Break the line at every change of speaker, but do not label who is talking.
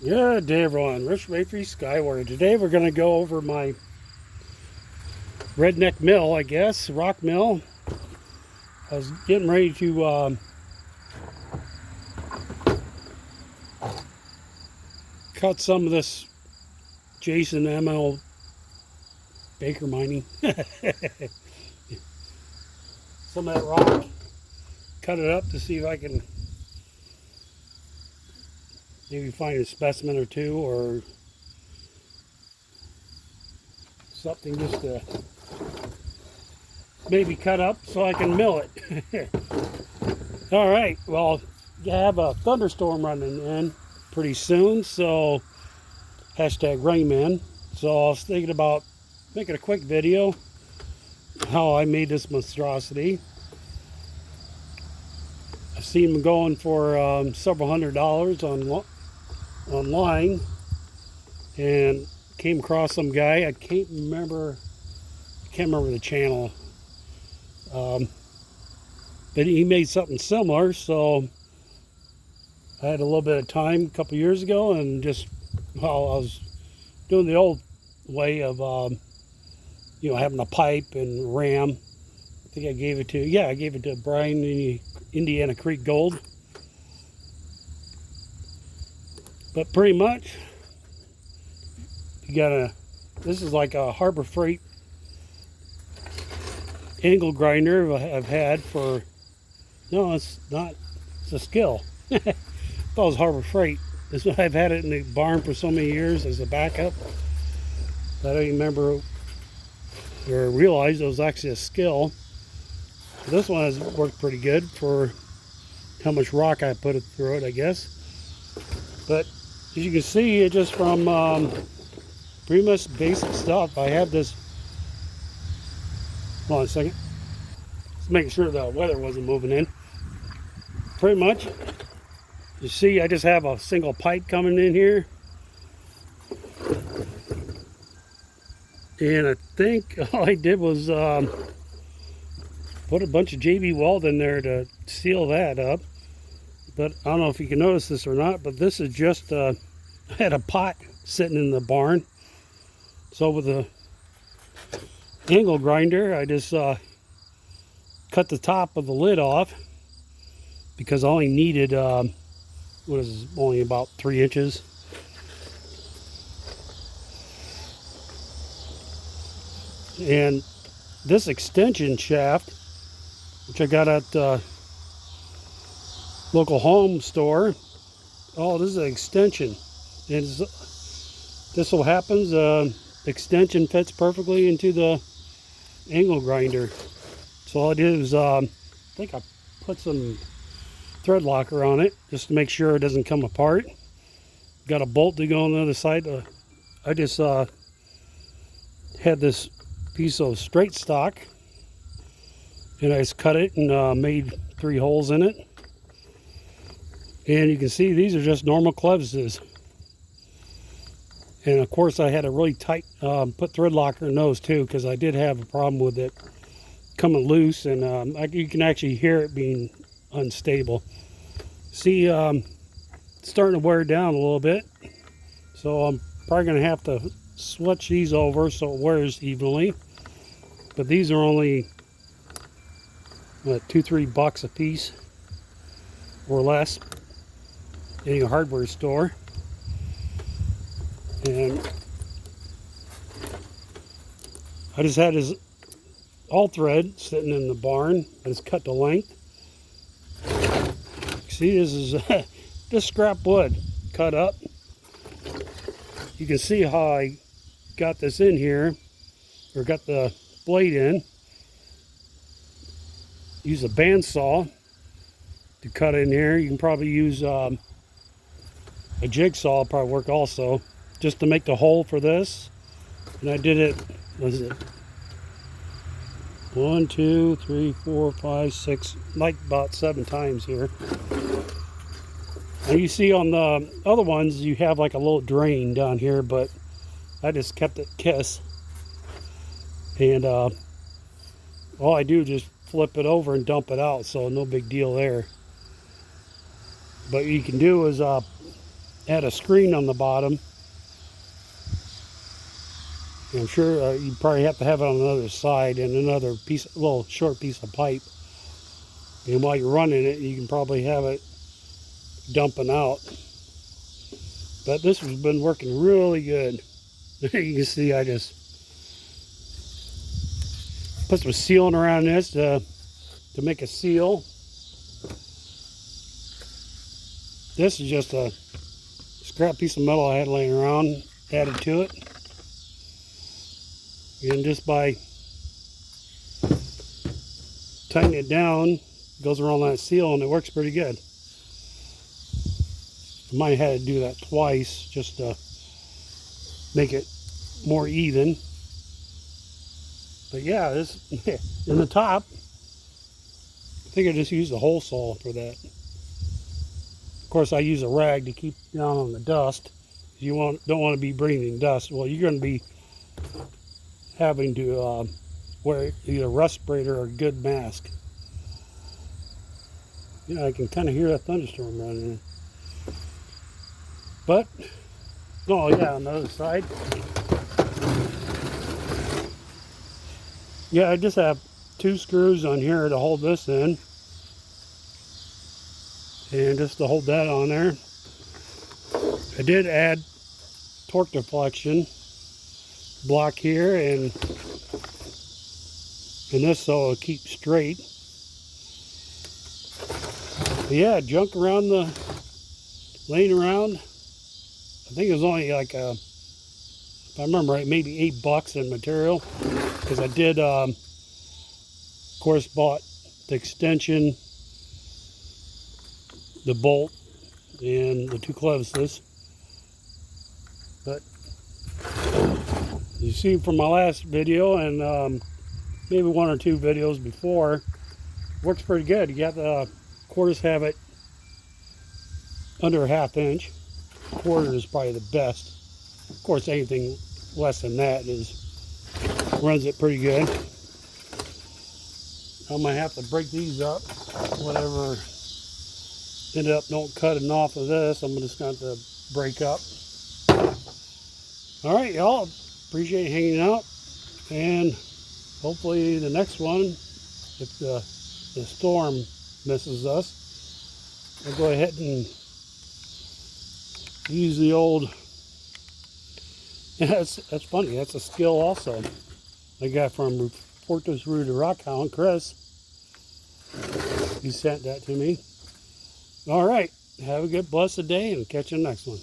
Good day, everyone. Rich Mayfree Skyward. Today we're going to go over my redneck mill, I guess, rock mill. I was getting ready to cut some of this Jason ML Baker mining. Some of that rock. Cut it up to see if I can maybe find a specimen or two or something just to maybe cut up so I can mill it. All right, well, you have a thunderstorm running in pretty soon, so hashtag Rainman. So I was thinking about making a quick video how I made this monstrosity. I've seen them going for several $100s online, and came across some guy. I can't remember the channel, but he made something similar. So I had a little bit of time a couple years ago, and just while I was doing the old way of having a pipe and ram. I think I gave it to Brian, Indiana Creek Gold. But pretty much, this is like a Harbor Freight angle grinder I've had for, no, it's not, it's a Skill. I thought it was Harbor Freight. I've had it in the barn for so many years as a backup. I don't even remember or realized it was actually a Skill. This one has worked pretty good for how much rock I put through it, I guess. But as you can see, it just from pretty much basic stuff. I have this. Hold on a second. Just making sure the weather wasn't moving in. Pretty much, you see, I just have a single pipe coming in here. And I think all I did was put a bunch of JB Weld in there to seal that up. But I don't know if you can notice this or not, but this is just, I had a pot sitting in the barn. So with the angle grinder, I just cut the top of the lid off because I only needed, only about 3 inches. And this extension shaft, which I got at local home store. Oh, this is an extension. And this so happens extension fits perfectly into the angle grinder. So all I did is I think I put some thread locker on it just to make sure it doesn't come apart. Got a bolt to go on the other side. I just had this piece of straight stock, and I just cut it and made 3 holes in it. And you can see these are just normal clevises. And of course I had a really tight, put thread locker in those too, because I did have a problem with it coming loose, and you can actually hear it being unstable. See, it's starting to wear down a little bit. So I'm probably going to have to switch these over so it wears evenly. But these are only $2-3 a piece or less in a hardware store. And I just had this all thread sitting in the barn. I just cut the length. See, this is this scrap wood cut up. You can see how I got this in here, or got the blade in. Use a bandsaw to cut in here. You can probably use a jigsaw, probably work also, just to make the hole for this. And I did it, what is it? 1, 2, 3, 4, 5, 6, like about 7 times here. And you see on the other ones, you have like a little drain down here, but I just kept it KISS. And all I do is just flip it over and dump it out, so no big deal there. But what you can do is had a screen on the bottom. I'm sure you probably have to have it on the other side and another piece, little short piece of pipe. And while you're running it, you can probably have it dumping out. But this has been working really good. You can see I just put some sealing around this to make a seal. This is just a scrap piece of metal I had laying around, added to it. And just by tightening it down, it goes around that seal and it works pretty good. I might have had to do that twice just to make it more even. But yeah, this in the top, I think I just used a hole saw for that. Of course, I use a rag to keep down on the dust. You don't want to be breathing dust. Well, you're going to be having to wear either a respirator or a good mask. Yeah, I can kind of hear that thunderstorm running. But, oh yeah, on the other side. Yeah, I just have 2 screws on here to hold this in. And just to hold that on there. I did add torque deflection block here and this so it'll keep straight. But yeah, junk around laying around. I think it was only like if I remember right, maybe $8 in material, because I did of course bought the extension, the bolt, and the 2 clevises. But you see from my last video and maybe 1 or 2 videos before, works pretty good. You got the quarters have it under a 1/2 inch. Quarter is probably the best. Of course, anything less than that runs it pretty good. I might have to break these up. Whatever ended up don't cutting off of this, I'm just going to have to break up. All right, y'all. Appreciate hanging out, and hopefully the next one, if the storm misses us, I'll go ahead and use the old. That's funny. That's a skill also I got from Porto's Rooted Rockhound, Chris. He sent that to me. All right. Have a good, blessed day, and catch you next one.